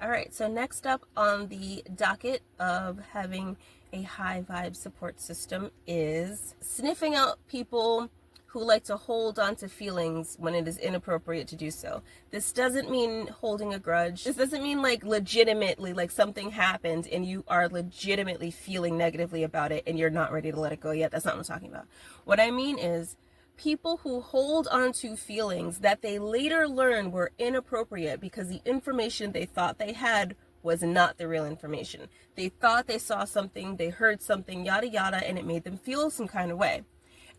All right, so next up on the docket of having a high vibe support system is sniffing out people who like to hold on to feelings when it is inappropriate to do so. This doesn't mean holding a grudge. This doesn't mean like legitimately like something happened and you are legitimately feeling negatively about it and you're not ready to let it go yet. That's not what I'm talking about. What I mean is people who hold on to feelings that they later learn were inappropriate because the information they thought they had was not the real information. They thought they saw something, they heard something, yada yada, and it made them feel some kind of way.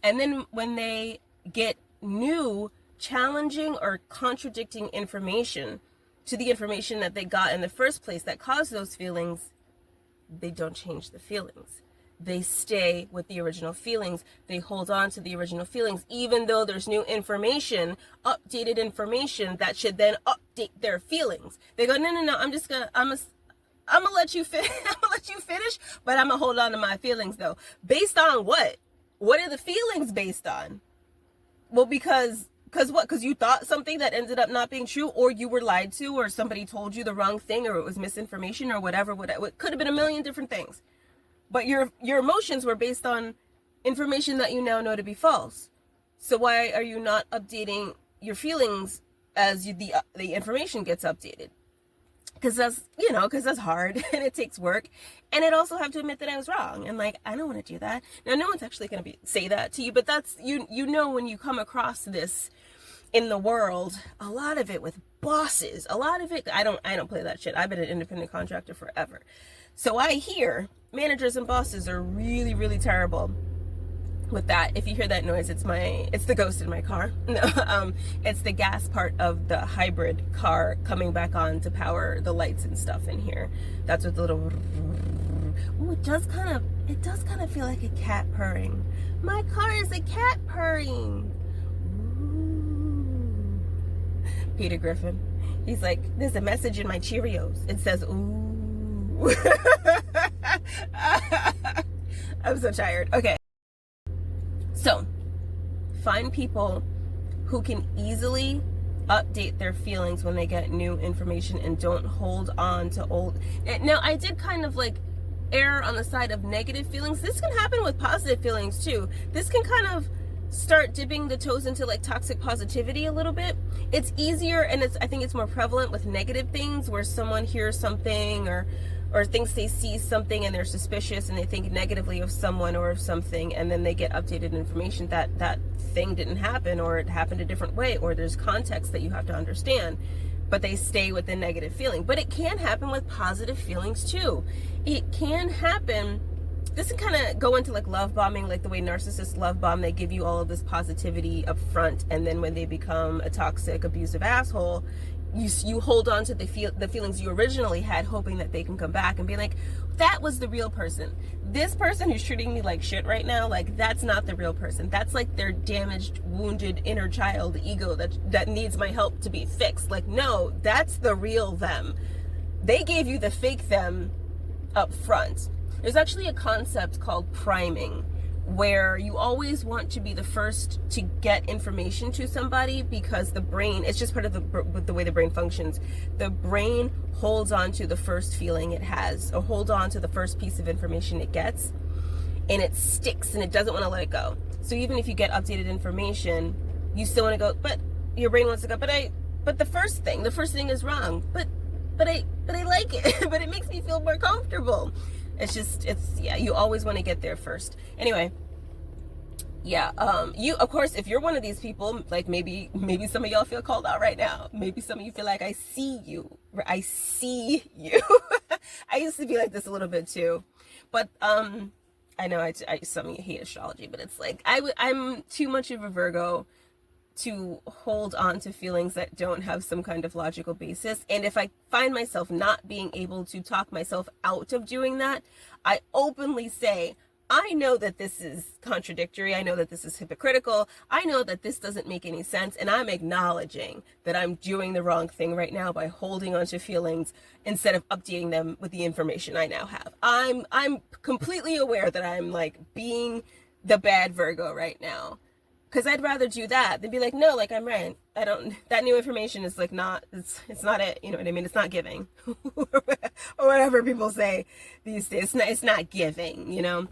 And then when they get new, challenging, or contradicting information to the information that they got in the first place that caused those feelings, they don't change the feelings. They stay with the original feelings. They hold on to the original feelings, even though there's new information, updated information that should then update their feelings. They go, no, I'm gonna let you finish. I'm gonna let you finish, but I'm gonna hold on to my feelings though. Based on what? What are the feelings based on? Well, because what? Because you thought something that ended up not being true, or you were lied to, or somebody told you the wrong thing, or it was misinformation, or whatever. It could have been a million different things. But your emotions were based on information that you now know to be false. So why are you not updating your feelings as the information gets updated? Because that's hard and it takes work. And I'd also have to admit that I was wrong. And like, I don't want to do that. Now, no one's actually going to say that to you, but that's, you know, when you come across this in the world, a lot of it with bosses, a lot of it, I don't play that shit. I've been an independent contractor forever. So I hear managers and bosses are really, really terrible with that. If you hear that noise, it's the ghost in my car. No, it's the gas part of the hybrid car coming back on to power the lights and stuff in here. That's what the little, oh, it does kind of feel like a cat purring. My car is a cat purring. Ooh. Peter Griffin, he's like, there's a message in my Cheerios. It says, ooh. I'm so tired. Okay. So, find people who can easily update their feelings when they get new information and don't hold on to old. Now, I did kind of like err on the side of negative feelings. This can happen with positive feelings too. This can kind of start dipping the toes into like toxic positivity a little bit. It's easier, and I think it's more prevalent with negative things where someone hears something or thinks they see something and they're suspicious and they think negatively of someone or of something, and then they get updated information that that thing didn't happen, or it happened a different way, or there's context that you have to understand, but they stay with the negative feeling. But it can happen with positive feelings too. It can happen. This can kind of go into like love bombing, like the way narcissists love bomb. They give you all of this positivity up front, and then when they become a toxic, abusive asshole, you hold on to the feelings you originally had, hoping that they can come back and be like, that was the real person. This person who's treating me like shit right now, like, that's not the real person. That's like their damaged, wounded inner child ego that needs my help to be fixed. Like, no, that's the real them. They gave you the fake them up front. There's actually a concept called priming, where you always want to be the first to get information to somebody, because the brain, it's just part of the way the brain functions. The brain holds on to the first feeling it has, or hold on to the first piece of information it gets, and it sticks and it doesn't want to let it go. So even if you get updated information, you still want to go, but your brain wants to go, but the first thing is wrong, but I like it, but it makes me feel more comfortable. Yeah, you always want to get there first. Anyway, yeah, you, of course, if you're one of these people, like maybe some of y'all feel called out right now. Maybe some of you feel like, I see you. I used to be like this a little bit too, but, I know some of you hate astrology, but it's like, I'm too much of a Virgo to hold on to feelings that don't have some kind of logical basis. And if I find myself not being able to talk myself out of doing that, I openly say, I know that this is contradictory. I know that this is hypocritical. I know that this doesn't make any sense. And I'm acknowledging that I'm doing the wrong thing right now by holding on to feelings instead of updating them with the information I now have. I'm completely aware that I'm like being the bad Virgo right now. Because I'd rather do that than be like, no, like I'm right. I don't, that new information is like not, it's not it. You know what I mean? It's not giving. Or whatever people say these days. It's not giving, you know?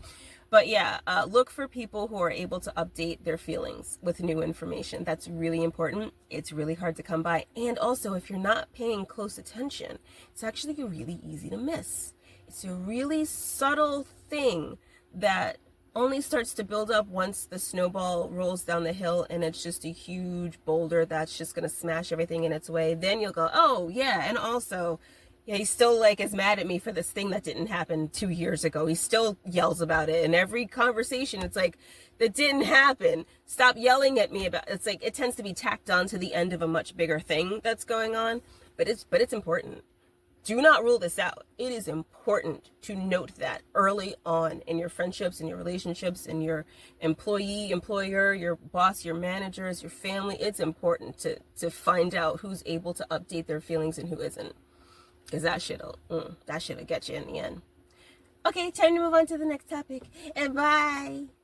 But yeah, look for people who are able to update their feelings with new information. That's really important. It's really hard to come by. And also, if you're not paying close attention, it's actually really easy to miss. It's a really subtle thing that only starts to build up once the snowball rolls down the hill and it's just a huge boulder that's just going to smash everything in its way. Then you'll go, oh yeah, and also, yeah, he still like is mad at me for this thing that didn't happen 2 years ago. He still yells about it. In every conversation, it's like, that didn't happen. Stop yelling at me about it. It's like, it tends to be tacked on to the end of a much bigger thing that's going on, but it's important. Do not rule this out. It is important to note that early on in your friendships, in your relationships, in your employee, employer, your boss, your managers, your family. It's important to find out who's able to update their feelings and who isn't. Because that shit'll get you in the end. Okay, time to move on to the next topic. And bye.